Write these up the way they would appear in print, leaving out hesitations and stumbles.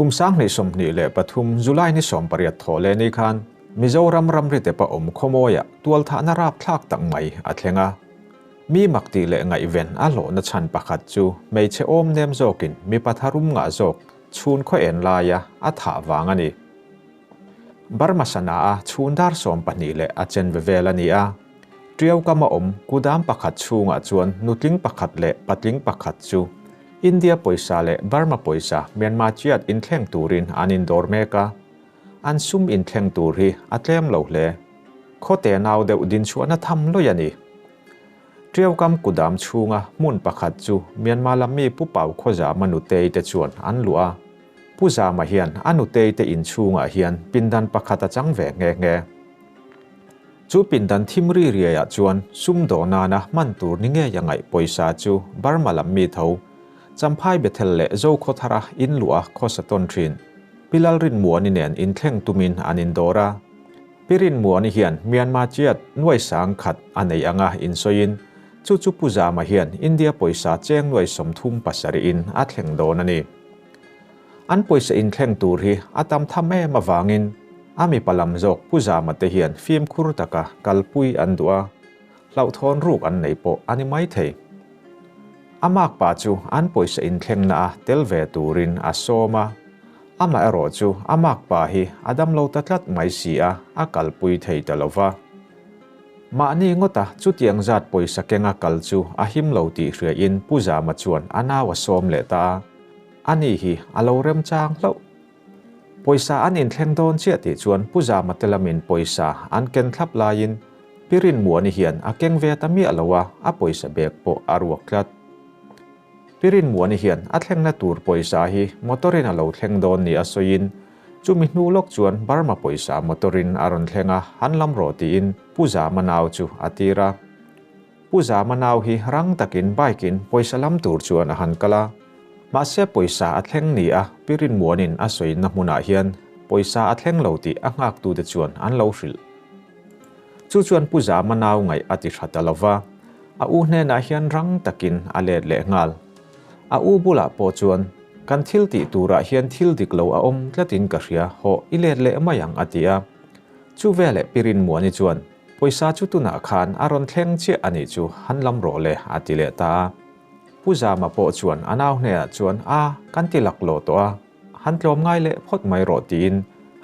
มสร้างในสมนีเละปทุมจุไลนิสมปริยัตโถเลนิคันมิโซรัมรัมริเตปะอมขโมยตัวทานาราบทากตังไม่อัตเลงะมีมักตีเละไงเวนอัลโลนชันปะขัดจูไม่เชอมเนมโจกินมีปัทารุมงะโจกชูนข้อเอ็นลายะอัฐาวางันนีบาร์มาสนาชูนดาร์สมปนีเละอาเจนเวเวลานีเรียวกามาอมกูดามปะขัดชูงะจวนนุติงปะขัดเละปัดลิงปะขัดจูอินเดียปอยซาเละบาร์มาปอยซาเมียนมาเจียดอินเทงตูรินอานินดอร์เมกาอันซุมอินเทงตูรีอัตเลมเหลาเละโคเตนาวเดวดินชวนทำโลยันีเรียวกำกุดามชูงะมุนปะขัดจูเมียนมาลามีผู้เป่าโคจามนุเตยเตจวนอันลัวผู้จามาเฮียนอนุเตยเตอินชูงะเฮียนปินดันปะขัดจังแหวงเงจูปินดันทิมรีเรียจวนซุมโดนานะมันตูนิเงยังไงปอยซาจูบาร์มาลามีเทาจำพายเบเทลเละโจโคทาระอินลัวโคสตอนทรินปิลลรินมัวนิเนนอินเทงตุมินอานินโดราปิรินมัวนิเฮียนเมียนมาเจียดนวยสังขัดอันในยังะอินโซยินจูปูจามาเฮียนอินเดียปอยซาเจงนวยสมทุมปัสริอินอัตเลงโดนันีอันปอยซาอินเทงตูรีอาตามทำแม่มาวางินอามีปลำจกผู้จามาเตเฮียนฟิล์มคุรุตกะกัลปุยอันดัวเหล่าทอนรูปอันในโปอันนี้ไม่เทอามากป่าจูอันปอยสอินเทงนาเตลเวตูรินอาโซมาอามาเอรอจูอามากป่าฮีอดัมเหล่าตัดลัดไม่เสียอากัลปุยเทยตลอวะมานี่งตาจุดยังจัดปอยสเกงอากัลจูอาหิมเหล่าตีเรียอินผู้จามาชวนอานาวสอมเลตาอันนี้ฮีอาเลาเริ่มจางเหล่าปอยซาอันอินเทงโดนเชียติชวนผู้จามาเตลามินปอยซาอันเกนทับลายินปิรินมัวนิเฮียนอาเกงเวตามีอลาวะอาปอยซาเบกโปอารวกลัดปิรินมัวนิเฮียนอัตเลงนาตูร์ปอยซาฮีมอเตอรินอาเลาเทงโดนนี่อาโซยินจูมินูลกจวนบาร์มาปอยซามอเตอรินอารอนเทงาฮันลัมโรตีอินผู้จามานาวจูอาตีระผู้จามานาวฮีรังตะกินใบกินปอยซาลัมตูร์จวนอาหันกะลามาเสียปอยซาอัตเลงนี่ปิรินมัวนินอาโซยินนักมุนาเฮียนปอยซาอัตเลงเหล่าตีอักอักตูเดจวนอันเหล่าฟิลจูจวนผู้จามานาวไงอติชัตลาวะอาเนนาเฮียนรังตะกินอาเลดเลงาลบุลาปอจวนกันทิลติตูระเฮียนทิลดิกโลอมละตินกะเรียโฮอิเลดเลมายังอติอาจูเวเลปิรินมัวนิจวนปอยซาจุตุนาคานอารอนเทงเชอันิจูฮันลัมโรเลอติเลตาผู้จามาปอจวนอนาวเนจวนกันติลักโลตัวฮันลมง่ายเลพดไม่โรตีน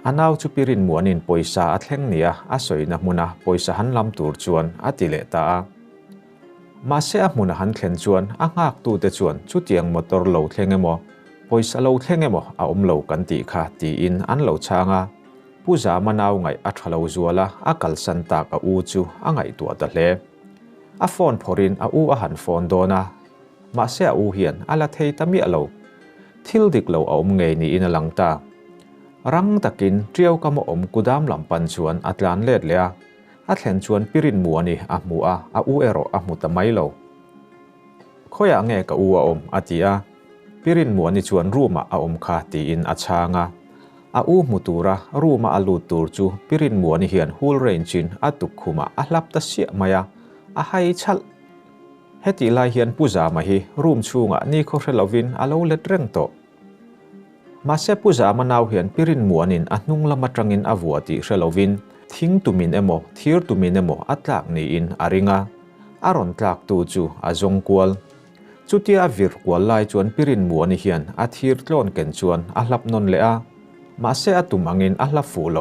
อนาวจูปิรินมัวนินปอยซาอัตเลงเนียอาศัยนักมุนาปอยซาฮันลัมตูรจวนอติเลตามาเสียมุนหันเข็นจวนอักอักตูเตจวนจุดยังมอเตอร์เหลาเทงเอโมปอยสเหลาเทงเอโมอาเหลากันตีค่ะตีอินอันเหลาช่างผู้จามานาวไงอัทเหลาจัวละอากัลสันตากจูไงตัวตะเลฟอนพอรินอาหันฟอนโดนามาเสียเฮียนละเทยตามีเหลาทิลดิกเหลาเงยนี่อินหลังตารังตะกินเรียวกำมกุดามลำปันชวนอัตลานเล็ดเลยอัตเลนชวนปิรินมัวนี่มัวเอโรมุตะไม่โลข้อยเงยกับอติปิรินมัวนี่ชวนรูมาคาตีอินชางมุตูระรูมาลูตูรจูปิรินมัวนี่เฮียนฮูลเรนจินตุกขุมาลับตะเสียมายาให้ชัลเฮติลายเฮียนผู้จามาฮีรูมชูนี่เขาเรลวินเลาเล็ดเร่งโตมาเสผู้จามานาวเฮียนปิรินมัวนินนุ่งละมัดรังอินวัวติเรลวินทิ้งตุมินเอโมทีร์ตุมินเอโมอัตลักนี่อินอาริงอารอนตลักตูจูจงกวลจุดที่วิรกวลไลจวนปิรินมัวนิเฮียนทีร์ตลอนเกนจวนลับนนเลมาเสตุมังอินลับฟูโล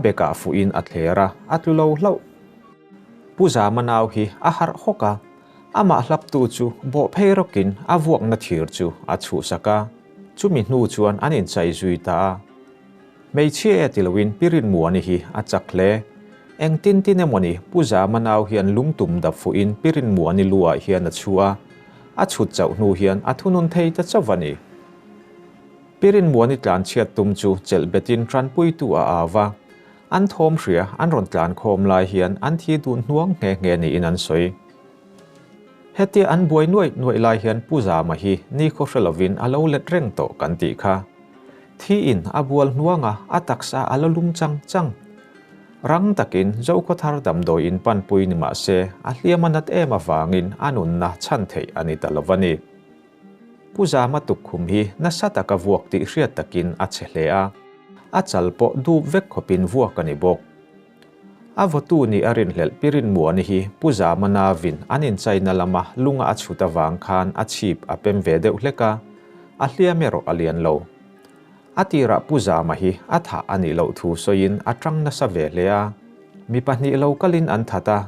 เบกาฟูอินเลระลุโลเลาผู้จามานาวฮีฮาร์ฮกามาลับตูจูโบเพรกินวกนาทีร์จูชูสกาจูมินูจวนอันอินใจจุยตาไม่เชื่อติลวินปิรินมัวนี่ฮีจักเลตินเอมนี่ผู้จามานาวเฮียนลุงตุมดับฟูอินปิรินมัวนี่ลัวเฮียนชัวชุดเจ้านูเฮียนทุนุนเทยตะเจ้าวันนี้ปิรินมัวนี่การเชียตุมจูเจลเบตินทรันปุยตัววาอันทอมเสียอันรอนการโคมลายเฮียนที่ดูน่วงเงนี่อินันสวยเฮติอันบวยหน่วยลายเฮียนผู้จามาฮีนี่โคเรลวินเลาเล็ดเร่งโตกันติค่ะที่อินบัวนัวงตักษาลุมจังรังตะกินเจ้าก็ทาร์ดำโดยอินปันปุยนิมาเซเลียมันนัดมาวางินนุนนะชันเทอันนี้ตลอดวันนี้ pu za ma tuk khum hi na sata ka vuak ti hriat takin a chle a chal po du vek khopin vuak ani bok avotu ni arin hlel pirin mu ani hi pu za mana vin anin chaina lama lunga a chuta wang khan a chip a pem ve deuh hleka a hlia mero alian lo atira pu za ma hi a tha ani lo thu soin atang na sa ve le a mi pahni lo kalin an thata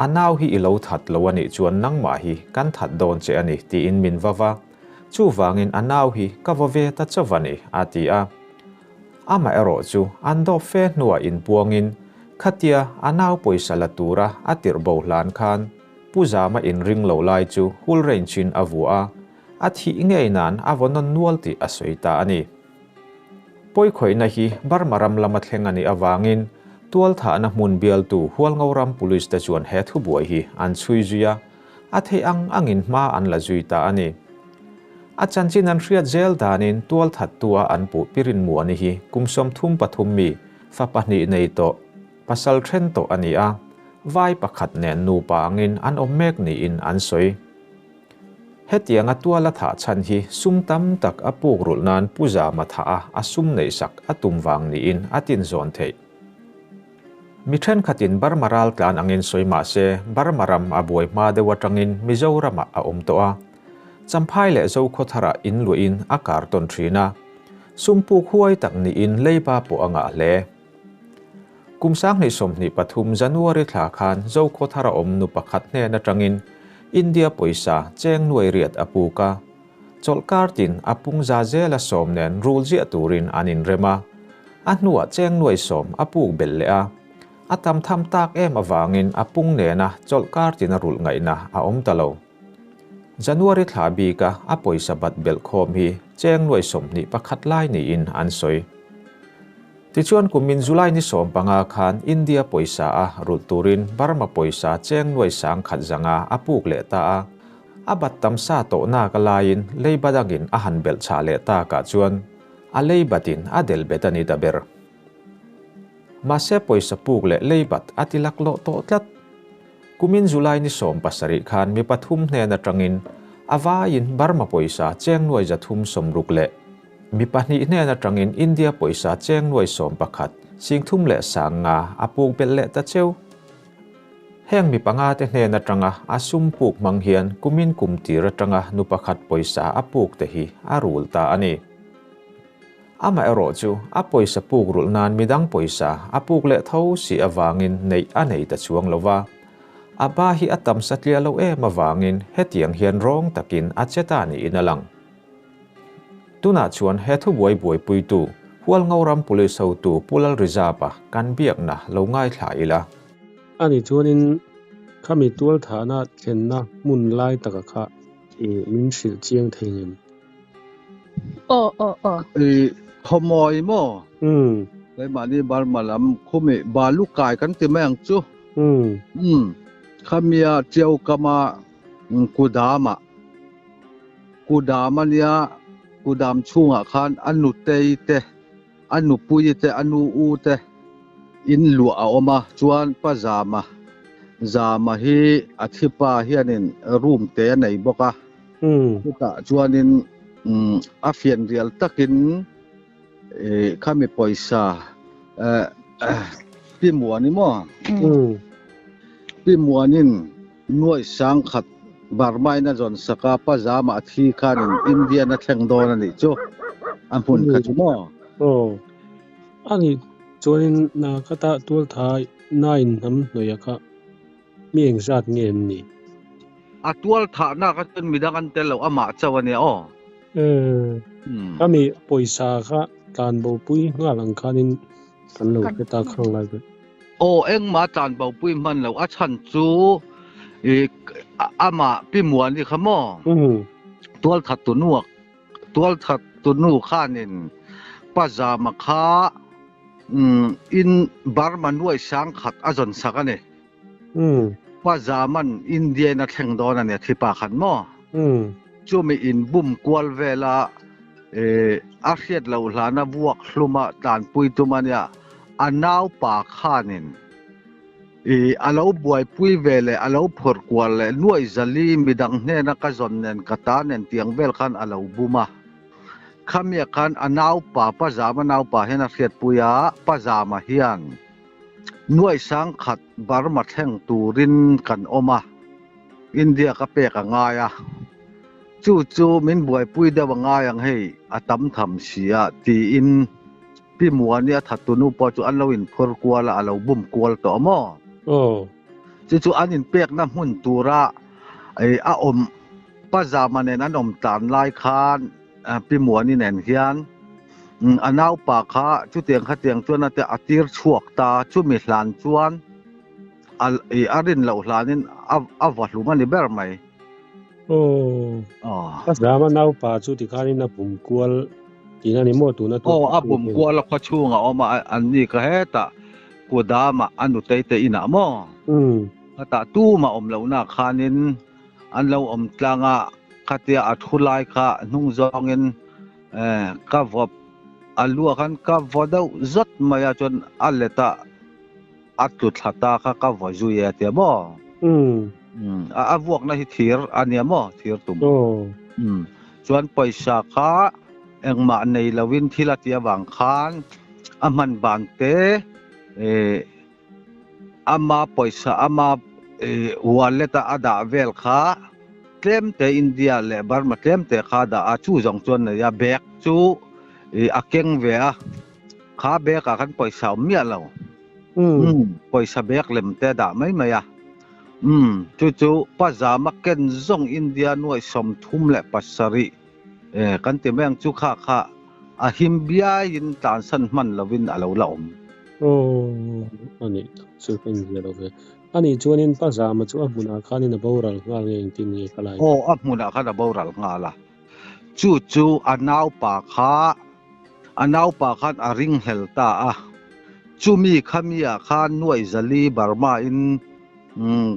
anaw hi ilo that lo ani chuan nang ma hi kan that don che ani ti in min wawa chu wangin anaw hi ka ve ta chawani ati a ama ero chu ando fe nuwa in puangin khatia anaw poisa la tura atir bo hlan khan puza ma in ring lo lai chu hul rain chin avua athi ngei nan avonon nualti asoita ani poi khoina hi barmaram lama thlengani awangin tual tha na mun bial tu hual ngoram police ta chuan he thu buai hi an chui zuya athei angin ma an la zuita ani achan chin an hriat zel danin tual that tua an pu pirin mu ani hi kumsom thum pathum mi fa pahni nei to pasal thren to ani a vai pakhat nen nu pa angin an omek ni in an soi hetianga tuala tha chan hi sumtam tak apuk rul nan puza matha a sum nei sak atum wang ni in atin zon thei mi then khatin barmaral tlan angin soima se barmaram aboi ma de watangin mizorama a to a champhai le zo khothara in luin a karton thina sumpu khuai tak ni in leiba po anga le kumsang ni somni pathum january thla khan zo khothara nu pakhat ne na tangin India poisa cheng nuai riat apuka cholkar tin apung za zela somnen rule ji aturin anin rema anua cheng nuai som apuk belle a atam tham tak em awangin apung ne na cholkar tin rul ngai na a talo January thabi ka a poisa bat bel khom hi cheng nuai som ni pakhat lai ni in an soi tichuan kumin July ni som panga khan India poisa a rul turin Burma poisa cheng nuai sang khat zanga apuk le ta a abat tam sa to na ka lain leibadangin a han bel cha le ta ka chuan a leibatin a del betani da ber ma se poisa puk le leibat atilak lo to tlat kumin July ni som pasari khan mi pathum hne na tangin awain Burma poisa cheng nuai jathum somruk le mi pahni hne na tangin India poisa cheng nuai som pakhat singthum le sanga apuk bel le ta cheu heng mi panga te hne na tanga asum puk manghian kumin kumti ra tanga nu pakhat poisa apuk te hi arul ta ani ama ero chu a poisa puk rul nan midang poisa apuk le tho si awangin nei anei ta chuang lova aba hi atam satlia lo e mawangin hetiang hian rong takin acheta ni inalang tuna chuan he thu buai buai puitu hual ngoram police ho tu pulal reserve kan biak na lo ngai thla ila ani chuanin khami tual thana thenna mun lai taka kha min sil chiang thein khomoi mo le mani bar malam khumi balu kai kan ti mang chu khamia cheu kama kudama nia kudam chunga khan anu te anu pui te anu u te in lu a oma chuan zama hi athipa hianin room te nei boka ta chuanin afian rial takin khami poisa pimuani mo pimuanin nuai sang khat barmai na jon saka pajama thi khanin India na thleng don ani chu ampun khachumo ani chuanin na kata tual tha 9 nam noyaka mieng zat ngen ni atual tha na ka chun midang an tel lo ama chawani o kami poisa kha tan bo pui ngalang khanin kan lo ta khang lai o eng ma tan bo pui man lo a chan chu ama pimuan ni khamo tual that tu nu khanin pajama kha in Burma nuai sang khat ajon sakane pajaman India na thleng don ane thipa khan mo chumi in bum kwal vela a hriat lo hlana buak hluma tan pui tumania anaw pa khanin alo buai pui vele alo phor kwal le nuai zali midang hne na ka zon nen kata nen tiang vel khan alo buma khamia khan anau pa pajama nau pa hena khiat puya pajama hian nuai sang khat bar ma thleng turin kan oma India ka pe ka ngaya chu min buai pui da wanga yang hei atam tham sia ti in pi muania thatunu po chu an lo in phor kwala alo bum kwal to mo chu anin pek na mun tura a om pajama nen an om tan lai khan pi muani nen hian anau pa kha chu tiang kha tiang chuan ate atir chuak ta chu mi hlan chuan arin lo hlanin avahlu mani ber mai pajama nau pa chu ti khanin na bum kwal tina ni mo tu na tu abum kwal kha chunga oma anni ka heta kudama anu teite ina mo ata tu ma om lo na khanin an lo om tlanga khatia athulai kha nung zongin ka vop alua khan ka vodau zat maya chon aleta atut thata kha ka vozuya te mo avuak na hi thir ania mo thir tum chuan paisa kha engma nei lovin thilatia wang khan aman bante ama paisa ama wallet ada vel kha tlem te India le Burma tlem te kha da a chu jong chuan ya bek chu akeng ve a kha bek a kan paisa mia lo paisa bek lem te da mai maya chu pajama ken zong India nuai som thum le pasari kan te meng chu kha a him bia in tan san man lovin alo la om ani chu pen zero ve ani chuanin pajama chu amuna khanin boral nga nge tin nge kalai amuna khana boral nga la chu anau pa khan a ring helta a chu mi khamia khan nuai zali Burma in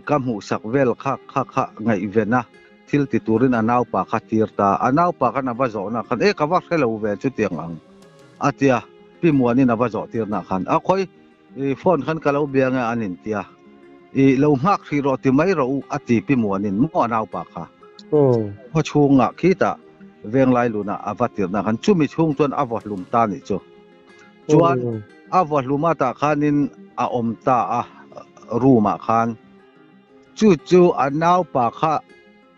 kamu sakvel kha ngai vena thil ti turin anau pa kha tirta anau pa kana bazo na khan ka wa khelo ve chu tiang ang atia pi muani na bazo tirna khan a khoi phone khan kalo bianga anin tia lo ngak ri ro ti mai ro ati pi muanin mo anau pa kha ho chunga khita veng lai luna avatir na khan chumi chung chuan avah lum ta ni chu chuan avah luma ta khanin a om ta a ruma khan chu anau pa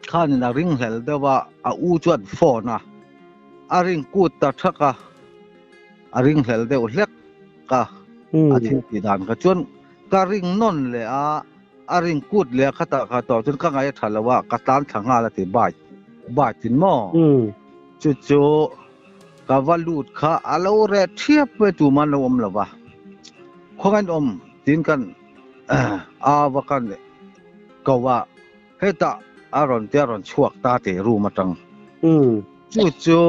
khan na ring hel dewa a u chuan phone a ring kut ta thaka a ring hel deu hlek ka a thil ti dan ka chuan ka ring non le a ring kut le khata kha to chun ka ngai thalawa ka tan thanga la ti bai tin mo chu ka valut kha alo re thiep pe tu man lo om lawa khongan om tin kan wa kan kawa heta aron chuak ta te ru matang chu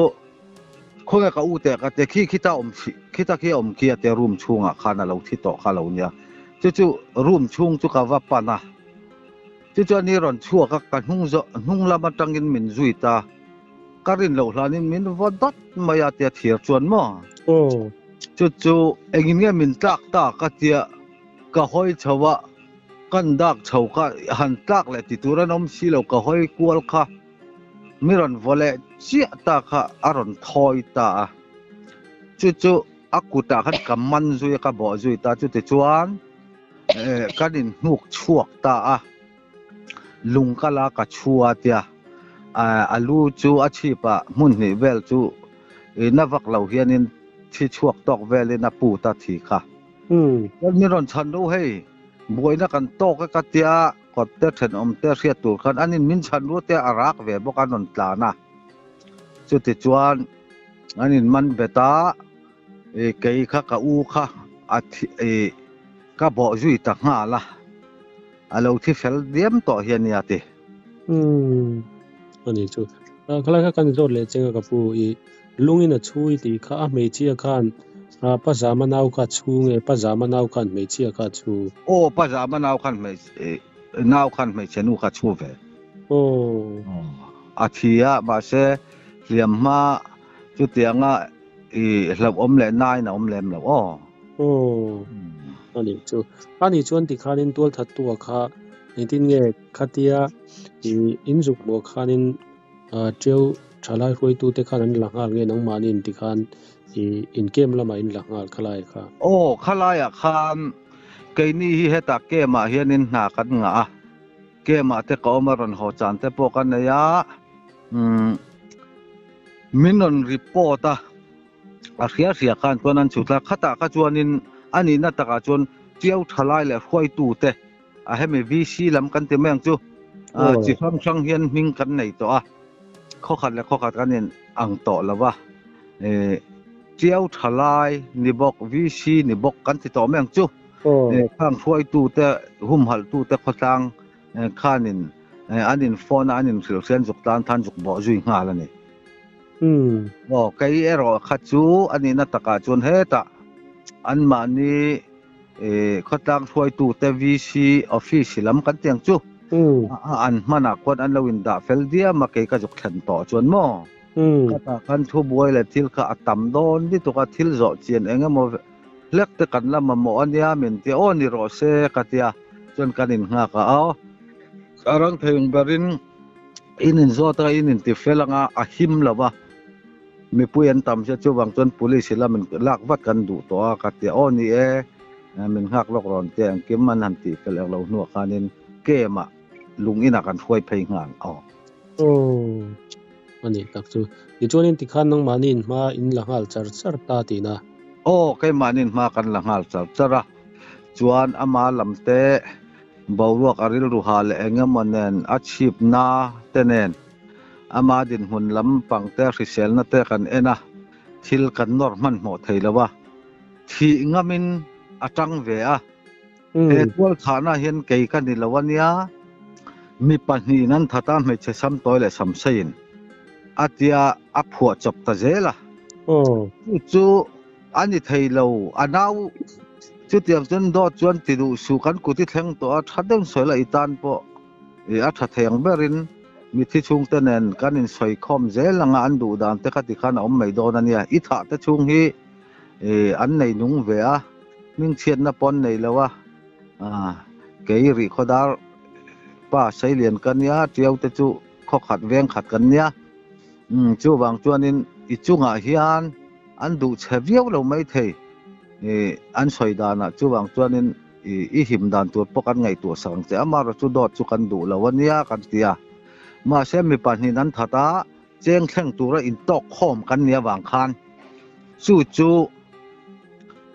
khonga ka u te ka te kita om kia te room chunga khana lo thi to kha lo nia chu room chung chu ka wa pa na chu ni ron chuak ka hnung la matangin min zuita karin lo hlanin min vodot maya te thir chuan mo chu engin nge min tak ta ka tia ka hoi chawa kan dak chau ka han tak le ti turan om silo ka hoi kwal kha miron vole chia ta kha aron thoi ta chu akuta khan kaman zui ka bo zui ta chu te chuan kanin hnuk chuak ta lung kala ka chua tia alu chu achi pa mun ni vel chu navak lo hianin thi chuak tok velin a pu ta thi kha miron chan do hei boina kan tok ka tia kot te then om te ria tur khan anin min chan ru te arak ve boka non tlana chu ti chuan anin man beta kei kha ka u kha ka bo zui ta nga la alo thi fel diam to hiania te ani chu khala kha kan dor le chenga ka pu lungin a chui ti kha a me chia khan pajama nau ka chu nge pajama nau khan me chia ka chu pajama nau khan me chenu ka chu ve athia ba se liam ma chu tianga hlo om le nai na om lem lo อันนี้จูอันนี้ชวนติขานินตัวทัดตัวข้าในที่นี้ขัดยาอินจุกบัวขานินเจ้าชาลายคุยตัวเตขานันหลังหาเงี้ยน้องมานินติขานอินเกมละมาอินหลังหาขลายค่ะโอ้ขลายคามเกนี่เฮตาเกมาเฮียนินหนากันงาเกมาเตก็มารันหัวจันเตปกันเนียมินนรีพอร์ตอาเสียกันตัวนั้นสุดละขัดตาจวนนินอันนี้นัตตาจวนเจ้าทลายเลยคุยตัวเตให้มีวีซีลำกันเต็มแมงจูจีช่างเฮียนมิงกันในตัวข้อขัดและข้อขัดกันเนี่ยอังต่อแล้วว่าเจ้าทลายนิบอกวีซีนิบอกกันที่ต่อแมงจูข้างคุยตัวเตหุ่มหัลตัวเตข้อตังข้านินอันนี้ฟอนอันนี้เสือเส้นจุกตานทันจุกบ่อจุยงาแล้วนี่บอกไอ้รอขัดจูอันนี้นัตตาจวนเฮตะอันมานี่ข้อตังคุยตัวเตวีซีออฟฟิศลำกันเตียงจูอันมันนักคนอันเราวินดาเฟลเดียมาเกยก็จุกแขนต่อจวนมั่วก็ตากันทุบวยเลยทิลก็อัตมโดนที่ตัวก็ทิลโจเจียนเองก็มั่วเล็กแต่กันละมันมั่วอันนี้เหมือนที่โอ้นี่รอเซกัตยาจนกันอินหาก็เอาการังเพลงบรินอินินโจตระอินินที่เฟลังอาหิมละวะมีผู้ยันตามเชื่อจูบังจน police ละมันลากวัดกันดูตัวกัตยาโอ้นี่มันหักลอกรอนเตียงเก็บมันหันตีเฟลังเราหนัวคานินเกมลุงอินักกันช่วยเพลงงานอันนี้ตักจูดิจวนินติขันน้องมานินมาอินหลังหัลจาร์จาร์ตาตีนะใครมานินมากันหลังหัลจาร์จาระจวนอามาลำเตะบ่าวรักอริลรูฮาเลงมันเนนอาชีพนาเตเนนอามาดินหุ่นลำปังเตะริเซลนาเตะกันนะทิลกันนอร์มันหมดไทยแล้ววะที่งามินอาจังเวะตัวฐานะเห็นเกี่ยกันนี่ละวันนี้มีปัญหานั้นถ้าตามไม่ใช่ซ้ำตัวเลยซ้ำเสียนอาทิตย์อัพหัวจับตาเจล่ะจู่อันนี้ไทยเราอันเอาจุดอย่างจนดอดจวนติดูสุขันกุฏิแทงตัวทัดเดิมสวยละอีตานปะอัฐแทงเบรินมีที่ชุงเตนกันอินสวยคอมเจลังอันดูดานเตะขัดขันอมไม่โดนนี่อีถาเตชุงฮีอันในนุ่งเวียมิงเชียนนับปนในแล้ววะเกยริขดาป้าใช้เลียนกันเนี่ยเจียวแต่จูข้อขัดเวียงขัดกันเนี่ยจูบางจวนนินอีจูงอาเฮียนอันดูเฉวียวเราไม่เทอันสวยดานะจูบางจวนนินอีหิมดานตัวปกันไงตัวสังเสียมาเราจูดอดจูกันดูแล้ววันนี้กันเตียมาเช่มีปัญหานั้นถ้าตาเจ้งแข่งตัวอินตอกข้อมกันเนี่ยบางคันจู่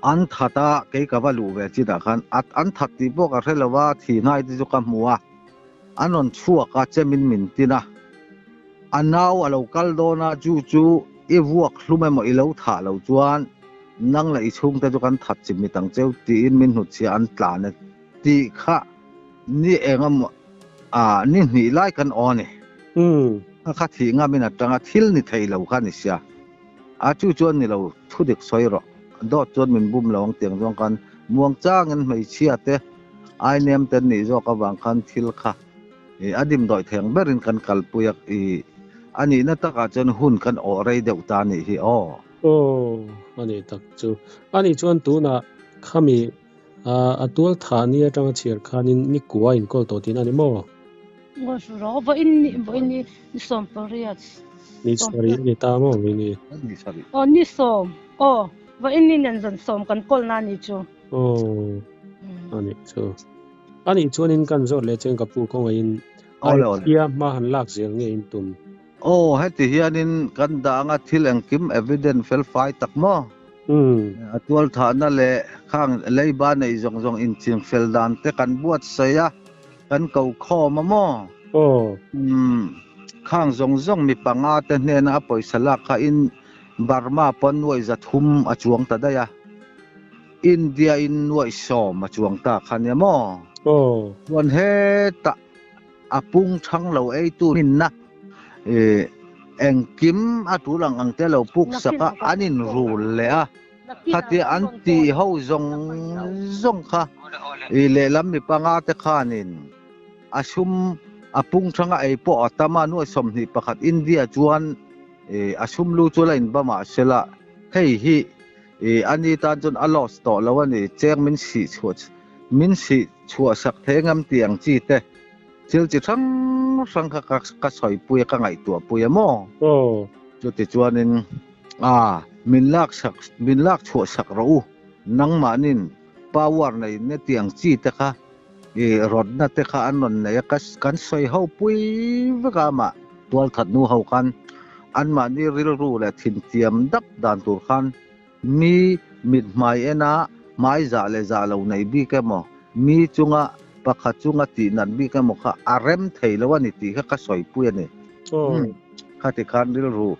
อันทัดเกี่ยวกับว่าลูเวจิตากันอันทัดที่บอกอะไรแล้วว่าที่นายที่จุกันมัวอันนั้นชั่วก็จะมินตินะอันน่าว่าเราคัลโดนะจู่อีวัวคลุมไม่หมดอีเราถ่าเราจวนนั่งเลยช่วงแต่จุกันทัดจิมมีตั้งเจ้าตีอินมินหุดเสียอันตลาเนี่ยตีข้านี่เองนี่หนีไล่กันอ่อนเนี่ยข้าที่งามินจังทิลนี่ไทยเราขันนี่เสียจู่จวนนี่เราทุดิกสวยหรอกดอดจนมันบุ้มหลงเตียงจงกันม่วงจ้างเงินไม่เชียเตะไอเนียมเต็นนี่จงกับบางคันทิลค่ะอดีมดอยแทงเบรินกันกัลปุยกอันนี้นั่นตะกาจนหุ่นกันออกไรเดียวตานี่ฮีอันนี้ตักจูอันนี้ชวนตัวน่ะข้ามีตัวฐานนี่จังเชียร์ข้านี่กลัวอินก็ตัวที่นั่นนี่มั้งว่าสุราว่าอินนี่สมปริยัตินี่สรีนี่ตามองนี่นี่สมว่าอินนี่นั่นสมกันคนนั่นนี่จูอันนี้จูอันนี้ชวนอินกันโจทย์เลยเจ้ากับผู้คงอินเฮียมาหันลักเสียงเงี้ยอินตุ่มให้ที่เฮียนินกันด่างทิลแองกิมเอวิเดนเฟลไฟตักมั้งตัวฐานนั่นแหละข้างเลยบ้านในจงอินจิงเฟลดานแต่กันบวชเสียกันเก่าข้อมามั้งข้างจงมีปังอาแต่เนี่ยนะปล่อยสลักข้าอินบาร์มาปนวยจัดหุมอจวงตาได้ยะอินเดียอินวยสอมอจวงตาขันยามวันเฮตะอาปุงช่างเราไอตูมินนะเอ็งกิมอาตุลังอังเตเราปุกสักอันนี้รูเลยถ้าที่อันที่เขาจงค่ะเลลำมีปังอาแต่ขานินอาชุมอาปุงช่างไอปอตามานุสมนิปขัดอินเดียจวนอาชุมลูจุลัยน์บามาเชละเฮ้ย อันนี้ตอนจนอลอสต่อแล้ววันนี้แจ้งมินสีชัวสักเทงำเตียงจีเตจิลจิทั้งสังกัสอยปุยกังไอตัวปุยมอจุดที่จวนนินมินลากชัวสักรู้นังมานินปาวร์ในเนเตียงจีเตค่ะรถนั่นเตค่ะอันนั้นเนี่ยกันสอยเฮาปุยวกามาตัวถัดนู้เฮากันอันมานี่ริลรู้และทินเตียมดับดานตัวขันมีมิดไม้นะไม้จ่าเลจ่าเหล่าในบีแกมอมีจุงะปะขจุงะตีนันบีแกมอค่ะอารมณ์ไทยแล้ววันนี้ตีค่ะก็สอยปุยเนี่ยข้าที่ขันริลรู้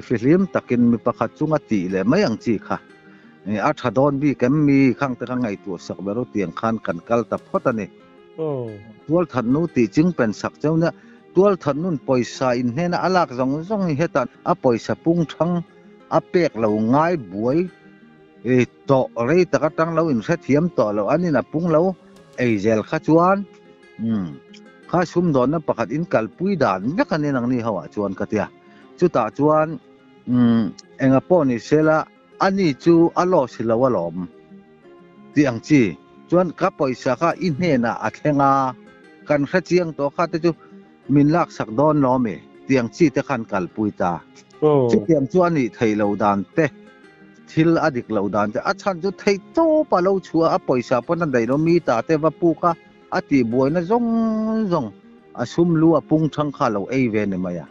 ฟิลิมตะกินมีปะขจุงะตีเลยไม่ยังจีค่ะอัฐดอนบีแกมีข้างแต่ข้างไงตัวสักเบรุเตียงขันกันกัลตับพอตันนี่ตัวทันนู้ตีจึงเป็นสักเจ้าเนี่ยตัวทันนู้นปล่อยสายเนี่ยนะอลักจงเหตุการณ์ปล่อยสะพุ่งทั้งเป็กเราง่ายบวยต่ออะไรแต่ก็ตั้งเราอินเสถียมต่อเราอันนี้นะพุ่งเราเจลข้าจวนข้าชุมดอนนะประคัดอินกัลปุยดานยักษ์นี่นังนี่หัวจวนกันเตียจุดตาจวนป้อนี่เสละอันนี้จูอลอสิลาวลอมที่อังจีจวนกับปล่อยสะข้าอินเฮน่ะอัดเฮงากันข้าเจียงตัวข้าแต่จูมินลักสักดอนล้อมที่อังจีแต่ขันกัลปุยตาจุดเตียงจวนนี่ไทยเราดานเตทิลอดิกเราดานเตอาชันจุดไทยโตปะเราชัวปล่อยสะปนันใดเรามีตาเตว่าปูข้าอติบวยนะจงซุมลัวปุงทั้งข้าเราเวนเนี่ยมาอ่ะ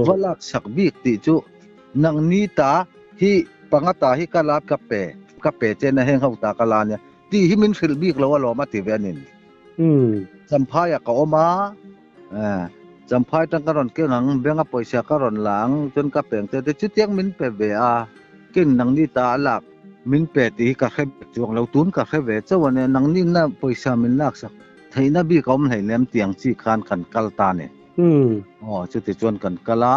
วลักสักบิกติจูนังนีตาฮีปังตาฮิกาลาบกับเปเจนะเฮงเขาตากาลาเนี่ยตีฮิมินฟิลบิกเราว่าเรามาติเวนินจำพายกับอมาจำพายตั้งกระรอนเกี่ยงหลังเบงกับปอยเสียกระรอนหลังจนกับเปงแต่จุดยังมินเปเวอาเก่งนังนี่ตาหลักมินเปตีกับแค่จวงเราตุนกับแค่เวเจ้าวันนี้นังนี่น่ะปอยเสียมินลักสักไทยน่ะบีเขาไม่ให้เลี้ยมเตียงจีคานกันกัลตาเนี่ยจุดที่จวนกันกะละ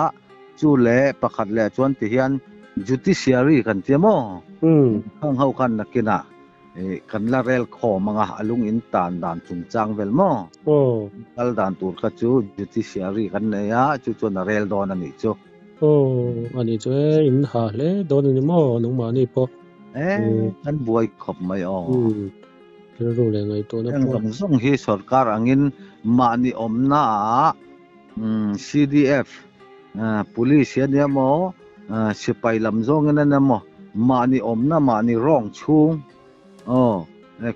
จู่เล่ประคัดเล่จวนที่เฮียนจุดที่เสียรีกันเจ้าโม่ข้างเฮากันนักกินะกันละเรลขอมังอาลุงอินตานดานจุงจางเวลโม่กัลดานตูร์ขจูจุดที่เสียรีกันเนี่ยจู่จวนเรลดอนอันนี้จู่อันนี้จู่อินหาเล่ดอนนี่โม่น้องมานี่พอกันบวยขบไม่ออกรู้เลยไงตัวนั้นพอส่งให้สรการอังินมานี่อมนาCDF policeเนี่ยโม่สิไปลำจงนั่นนะโม่มานี่อมนามานี่ร้องชุง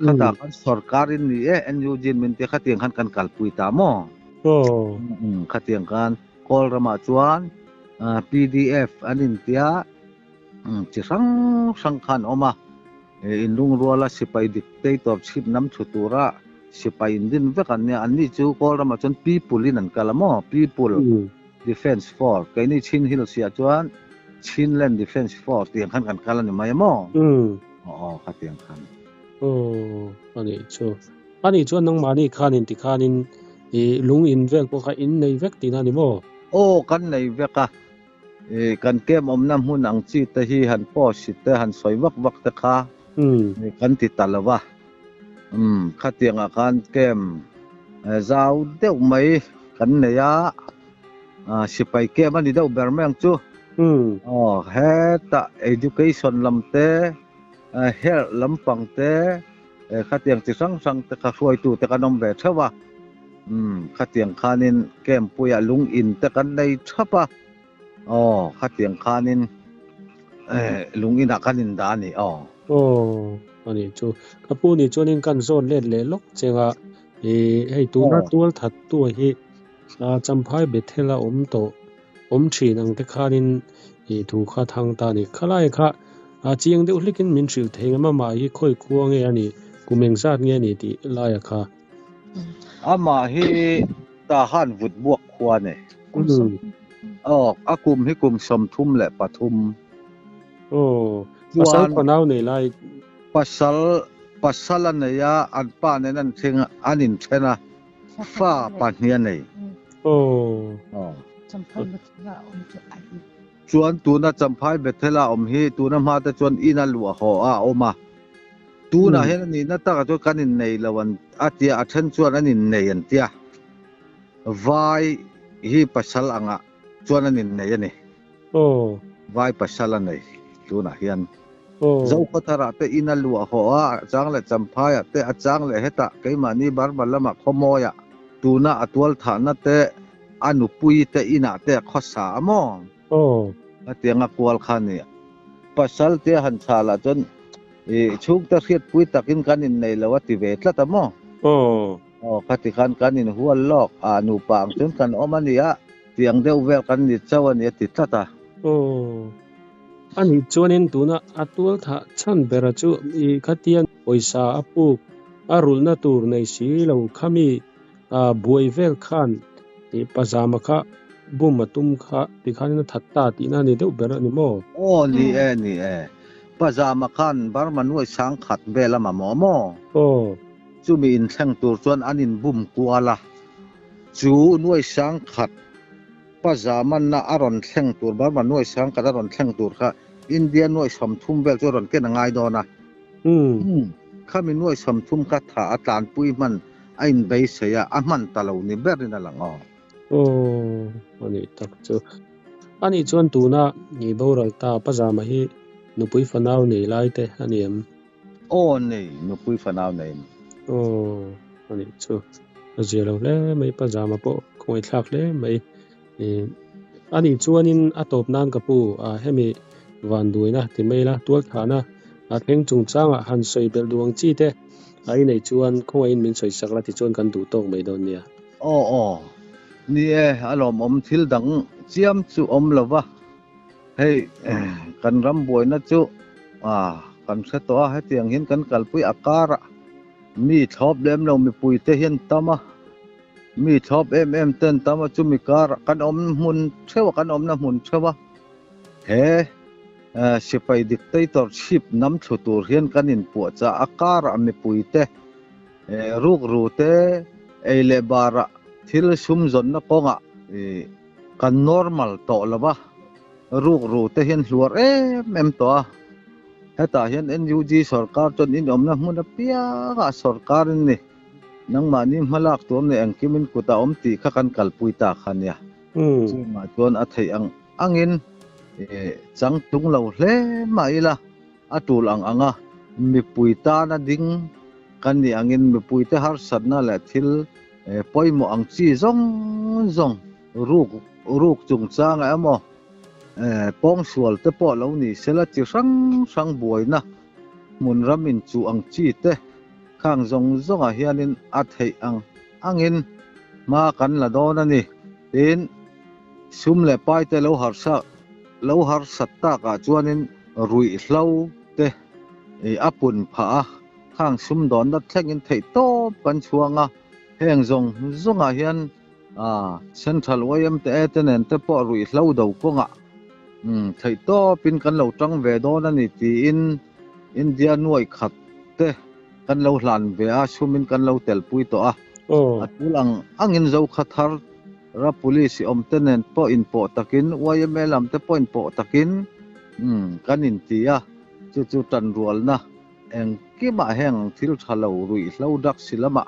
ข้าตากันสรการนี่NUจินมันเตะข้าเตียงขันกันกัลปุยตาโม่ข้าเตียงกันกอลรามาจวนPDF อันนี้เตียจิสังขันออกมาอินลุงรัวละสิไปดิกเตอร์ตัวชิปน้ำชุตุระสิไปอินดินเวกันเนี่ยอันนี้จูกอลรามาจวน people นั่นกันละโม่ people defense force ไอ้นี่ชินฮิลเซียจวนชินแลนด์ defense force เตียงขันกันกันละนี่ไม่โม่ข้าเตียงขันอันนี้ชวนน้องมานี่ข้านินติข้านินลุงอินเวกพวกข้าอินในเวกตีนั่นนี่โม่กันในเวกกันเก็บน้ำหุ่นอังจีตะฮีหันป้อสิตะหันสวยวักตะข้ากันติดตลอดวะข้าเตียงอาการเก็บเจ้าเดี่ยวไม่กันเนี่ยสิไปเก็บมันดีเดี่ยวเบอร์แมงจูเฮตะ education ลำเตเฮลลำปังเตข้าเตียงจิสังแต่ข้าช่วยตู่แต่กันนมเบชวะข้าเตียงข้านินเก็บปุยลุงอินแต่กันในทับะข้าเตียงข้านินลุงอินข้านินดานี่อันนี้จูข้าพูดนี่จูนินกันโซนเล่นเลยล็อกเจ้าให้ตัวนัดตัวถัดตัวให้จำพายเบ็ดเทละชีนังแต่ข้านินถูกข้าทางตานี่ข้าไล่ข้าเจียงเดี๋ยวลิกินมินชิวเทงมาให้ค่อยควงเงี้ยนี่กูเมงซาดเงี้ยนี่ที่ไล่ข้ามาให้ทหารวุดบวกควรเนี่ยกุมให้กุมสมทุมและปทุมภาษาคนเอาเนี่ยไล่ภาษาละเนี่ยอันป้าเนี่ยนั่นเชิงอันนินเชนะฟ้าปานเนี่ยเนี่ยจวนตัวน่ะจำพายเบ็ดเทล่าฮีตัวน่ะมาแต่จวนอินาลัวหัวออกมาตัวน่ะเห็นนี่น่ะตากจวนกันในละวันอาทิตย์อาทิตย์จวนอันนี้ในยันเตียไว้ฮีภาษาอังกฤษจวนอันนี้ในยันนี่ไว้ภาษาละในตัวน่ะเห็น zo ko thara te ina lua ho a chang le champhaya te a chang le heta keimani bar balama khomoya tuna atwal thana te anu pui te ina te khosa mo atianga kwal khani pasal te han sala chon chuk ta khiat pui takin kanin nei lawa ti ve tla ta mo khati kan in hual lok anu pang chon kan omania tiang deuh vel kan ni chawan e ti tla ta ani chuanin tuna atual tha chan bera chu I khatian poisa apu arulna tur nei si lo khami buai vel khan I pajama kha bumatum kha tikhanin thatta ti na ni deuh bera ni mo ni e pajama khan bar manuai sang khat bela ma mo chu mi in thang tur chuan anin bum kuala chu nuai sang khat pajama na aron thleng tur bar manuai sang khat aron thleng tur kha India nuai som thum bel chu ron ken ngai do na khami nuai som thum kha tha atlan pui man ain bei seya aman talo ni berin alang ani tak chu ani chuan tuna ni boral ta pajama hi nupui fanau nei lai te aniam nei nupui fanau nei ani chu azelo le mai pajama po khoi thlak le mai ani chuanin atop nan ka pu hemi van duina ti maila tual thana atheng chung changa han soi bel duang chi te ai nei chuan khoi in min soi sakla ti chuan kan du tok mai don nia ni alom thil dang chiam chu lova hei kan ram boina chu kan se to ha tiang hin kan kalpui akara mi thop lem lo mi pui te hian tama mi thop em ten tama chu mi kar kan mun thewa kan na mun thewa he sipai dictatorship nam thutur hian kanin pu cha akara mi pui te ruk ru te eile bara thil sum zon na konga kan normal to lova ruk ru te hian hluar em to heta hian NUG sarkar chon in omna hmuna pia ga sarkar ni nangmani malak tom ne angkimin kuta ti kha kan kalpui ta khania chuma chon a thei angin chang tung lo hle maila atul anga mi puita na ding kan ni angin mi puite har satna la thil poimo ang chi zong ruk chung chang amo pong sual te po lo ni sela chi sang boina mun ramin chu ang chi te khang zong a hianin a thei angin ma kan la don ani tin sum le pai te lo har satta ka chuanin rui hlo te apun pha khang sum don da thlengin thei to kan chuanga heng zong a hian central wayam te etenen te po rui hlo do konga thei to pin kan lo tang ve don ani ti in India nuai khat te kan lo hlan ve a sumin kan lo tel pui to atulang angin zo khathar ra police tenen po in po takin YMLam te po in po takin kan in tia chu tan rual na eng kima heng thil thalo rui hlo dak silama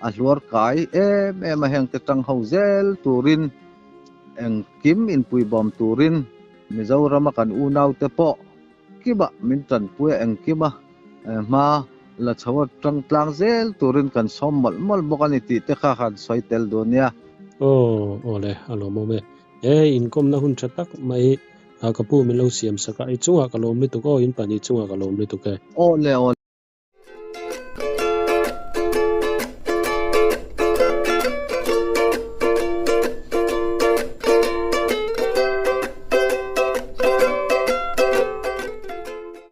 a hluar kai em heng te tang hozel turin eng kim in pui bom turin Mizoram kan unaw te po kiba min tan pui eng kima ma la chawa tang tlang zel turin kan sommal mal bokani ti te kha khan soitel donia ole alo mo me income na hun chatak mai kapu min lo siam saka I chunga kalom mi to ko in pani chunga kalom mi to ke ole